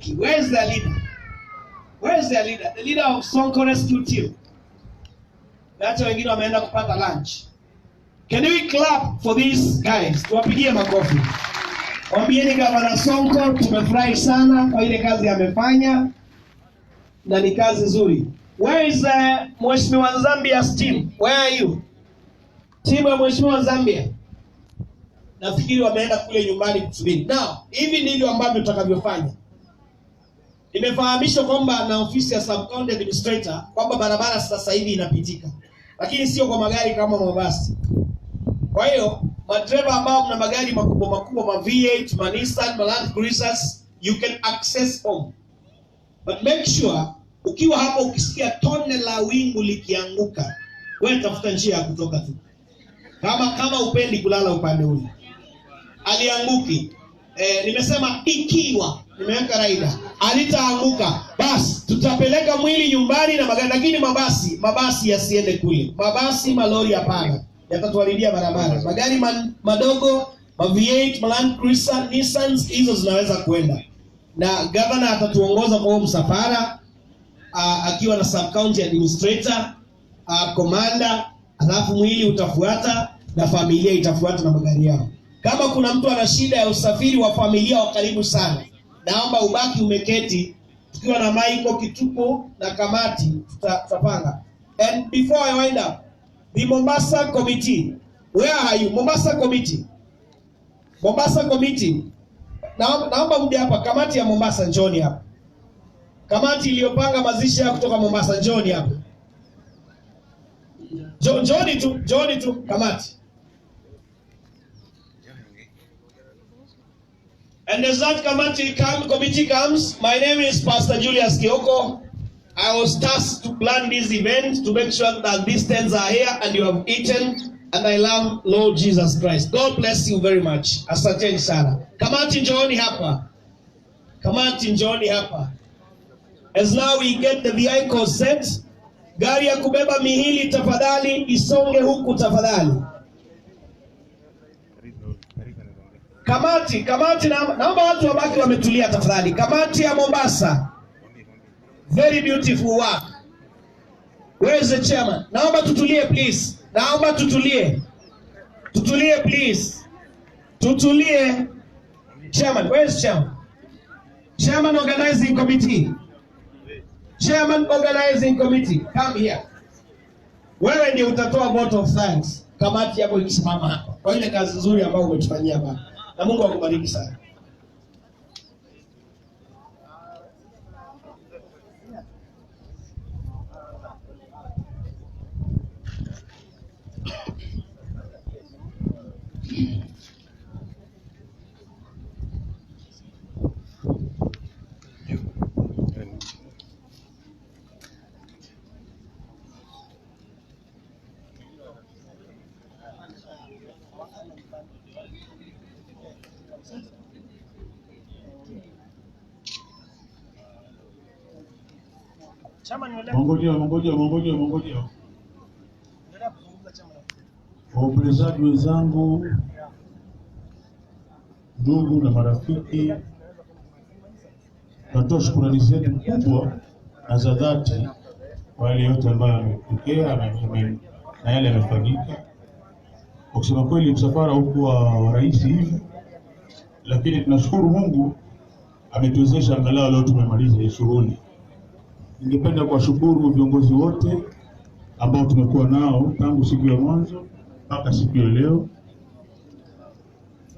wiki. Where is the leader? Where is the leader? The leader of Sonko Rescue Team. That's wengine wameenda kupata lunch. Can we clap for these guys? Tuwapigie makofi. Waambieni Gavana Sonko tumefurahi sana kwa ile kazi amefanya na ni kazi nzuri. Where is Mheshimiwa Zambia's team? Where are you? Team ya Mheshimiwa Zambia. Nafikiri wameenda kule nyumbani kusubiri. Now, hivi ndivyo ambavyo tutakavyofanya. Nimefahamishwa kwamba na ofisi ya Sub County Administrator kwamba barabara sasa hivi inapitika. Lakini sio kwa magari kama mabasi. Kwa hiyo, madereva ambao mna magari makubwa makubwa, ma V8, ma Nissan, ma Land Cruisers, you can access home. But make sure ukiwa hapo ukisikia tone la wingu likianguka, wewe tafuta njia ya kutoka tu. Kama upendi kulala upande ule. Alianguki. Nimesema ikiwa nimeweka raida alitaanguka, basi tutapeleka mwili nyumbani na magari, lakini mabasi yasiende kule. Mabasi, malori hapana. Yatatuharibia barabara. Magari madogo, ma V8, ma Land Cruiser, Nissans, hizo zinaweza kuenda. Na governor atatuongoza kwa msafara akiwa na Sub County Administrator, commander, alafu mwili utafuata na familia itafuata na magari yao. Kama kuna mtu ana shida ya usafiri wa familia wa karibu sana, naomba ubaki umeketi tukiwa na Michael Kituko na kamati tutapanga. And before I wind up, the Mombasa committee, where are you? Mombasa committee. Mombasa committee. Naomba mje hapa, kamati ya Mombasa njoni hapa. Kamati iliyopanga mazishi ya kutoka Mombasa njoni hapa. Njoni tu kamati. And as that committee comes, my name is Pastor Julius Kioko. I was tasked to plan this event to make sure that these tents are here and you have eaten. And I love Lord Jesus Christ. God bless you very much. Asanteni sana. Kamati njoni hapa. Kamati njoni hapa. As now we get the vehicles set. Gari ya kubeba mihili tafadhali isonge huku tafadhali. Kamati naomba watu wabaki wametulia tafadhali. Kamati ya Mombasa. Very beautiful work. Where is the chairman? Naomba tutulie please. Naomba tutulie. Tutulie please. Tutulie. Chairman, where is chairman? Chairman organizing committee. Chairman organizing committee, come here. Wewe ndiye utatoa vote of thanks. Kamati yako ikisimama hapa. Kwa ile kazi nzuri ambayo umetufanyia baba. Na Mungu akubariki sana. Mongojea. Waombolezaji wenzangu, ndugu na marafiki, natoa shukrani zetu kubwa na za dhati kwa yale yote ambayo yametokea na yale yamefanyika. Kwa kusema kweli msafara hukuwa rahisi hivi, lakini tunashukuru Mungu ametuwezesha angalau leo tumemaliza hii shughuli. Ningependa kuwashukuru viongozi wote ambao tumekuwa nao tangu siku ya mwanzo mpaka siku ya leo.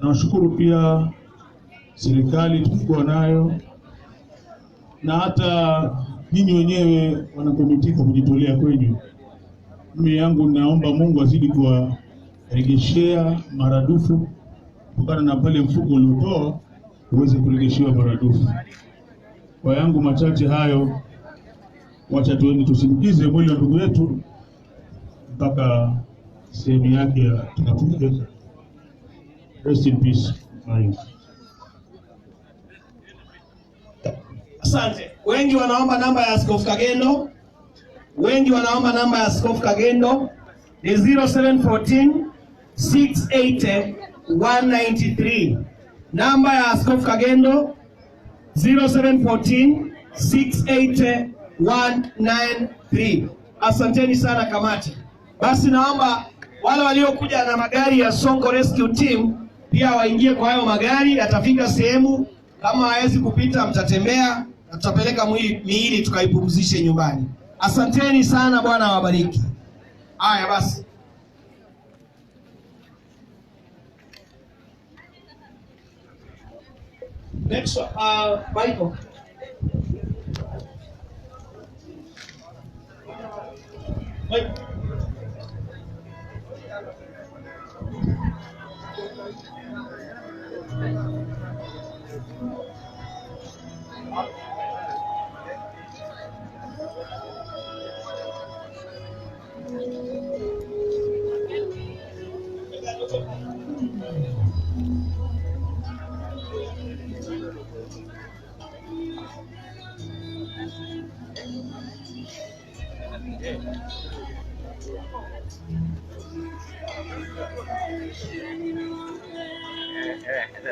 Nawashukuru pia serikali tulikuwa nayo na hata ninyi wenyewe wanakomiti kwa kujitolea kwenyu. Mimi yangu naomba Mungu azidi kuwarejeshea maradufu kutokana na pale mfuko uliotoa uweze kurejeshewa maradufu. Kwa yangu machache hayo, wacha tusindikize mwili wa ndugu yetu mpaka sehemu yake ya tunapokwenda. Rest in peace. Asante. Wengi wanaomba namba ya Askofu Kighenda. Ni 0714 680 193. Namba ya Askofu Kighenda 0714 680 193. Asanteni sana kamati. Basi naomba wale waliokuja na magari ya Sonko Rescue Team pia waingie kwa hayo magari. Yatafika sehemu, kama hawezi kupita mtatembea, na tutapeleka miili tukaipumzishe nyumbani. Asanteni sana, Bwana awabariki. Haya basi. Next, Michael.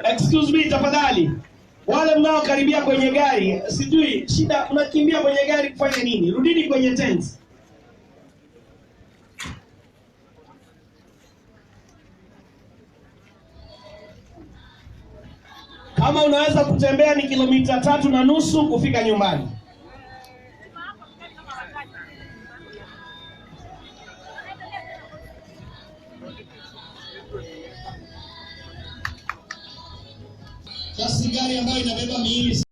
Excuse me tafadhali. Wale mnaokaribia kwenye gari, sijui shida, mnakimbia kwenye gari kufanya nini? Rudini kwenye tent. Kama unaweza kutembea ni kilomita 3.5 kufika nyumbani. Basi gari ambayo inabeba miili